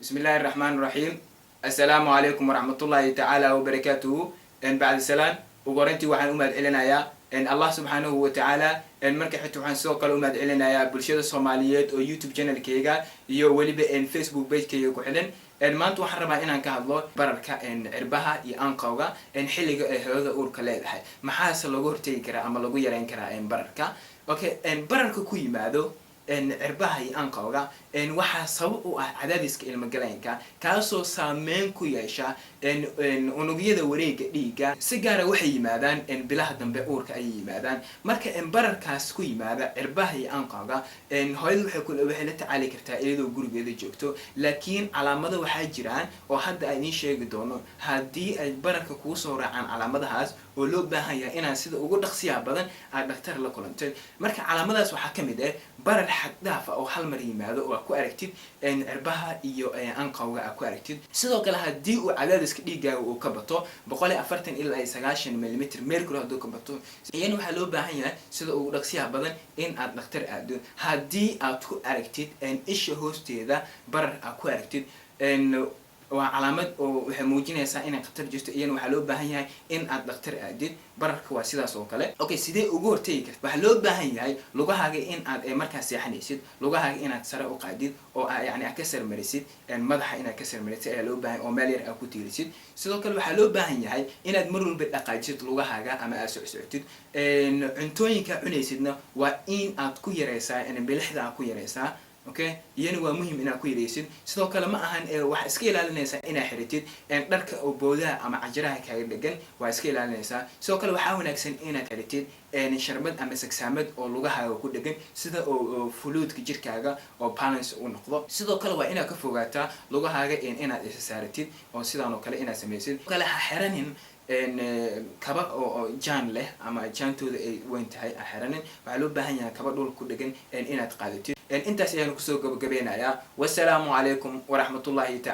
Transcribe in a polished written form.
بسم الله الرحمن الرحيم. السلام عليكم ورحمة الله تعالى وبركاته. بعد السلام وقرنتي وحن أمد إلنا يا الله سبحانه وتعالى marka xigta waxaan soo kale u mahad celinayaa bulshada Soomaaliyeed oo YouTube channel kayga iyo waliba Facebook page kayga ku xiran maanta waxaan rabaa inaan ka hadlo bararka cirbaha iyo anqowga xilliga ay hooyada uurka leedahay maxaa lagu hortagi karaa ama lagu yareyn karaa bararka bararka ku yimaado cirbaha iyo anqowga waxa sabab u ah cadaadiska ilma galeenka kaasoo saameyn ku yeesha unugyada wareega dhiiga si gaar ah waxay yimaadaan bilaha dambe uurka ay yimaadaan marka bararkaas ku yimaada cirbaha iyo anqowga hooyadu waxay la tacaali kartaa iyadoo gurigeeda joogto laakiin calaamado waxaa jiraan oo hadda aan idin sheegi doono haddii ay bararka kugu soo raacaan calaamadahaas oo loo baahan yahay inaad sida ugu dhaqsiyaha badan aad dhaqtar la kulantay marka calaamadaas waxaa ka mid ah barar xad dhaaf ah oo hal mar yimaado oo ku aragtid cirbaha iyo anqowga aad ku aragtid sidoo kale haddii uu cadaadiska dhiigaaga uu ka bato 140 ilaa 90 mm mercury hadduu ka bato iyana waxaa loo baahan yahay sida ugu dhaqsiyaha badan in aad dhaqtar aado haddii aad ku aragtid isha hoosteeda barar aad ku aragtid waa calaamad oo waxay muujinaysaa inay khatar jirto iyana waxaa loo baahan yahay in aad dhaqtar aadid bararka waa sidaas oo kale sidee ugu hortagi kartaa waxaa loo baahan yahay lugahaaga in aad markaas seexanaysid lugahaaga inaad sare u qaadid oo yani aad ka sarmarisid madaxa inaad ka sarmarisid ayaa loo baahan oo meel yar aad ku tiirisid sidoo kale waxaa loo baahan yahay inaad mar walba dhaqaajisid lugahaaga ama aad socsocotid cuntooyinka cunaysidna waa in aad ku yareysaa bilixda aad ku yareysaa iyana waa muhiim inaad ku yareysid sidoo kale ma ahan waxa iska ilaalinaysaa inaad xiritid dharka oo boodaha ama cajaraha kaaga dhagan waa iska ilaalinaysaa sidoo kale waxaa wanaagsan inaad xiritid sharbad ama sagsaamad oo lugahaaga ku dhagan sida oo fuluudka jirkaaga oo balance u noqdo sidoo kale waa inaad ka fogaataa lugahaaga inaad isa saaratid oo sidaan oo kale inaad samaysid kale ha xiranin kaba oo jaan leh ama jaantooda ay weyn tahay ha xiranin waxaa loo baahan yahay kaba dhul ku dhagan inaad qaadatid intaas ayaan kusoo gabagabeynayaa wassalaamu calaykum waraxmatullaahi tacaala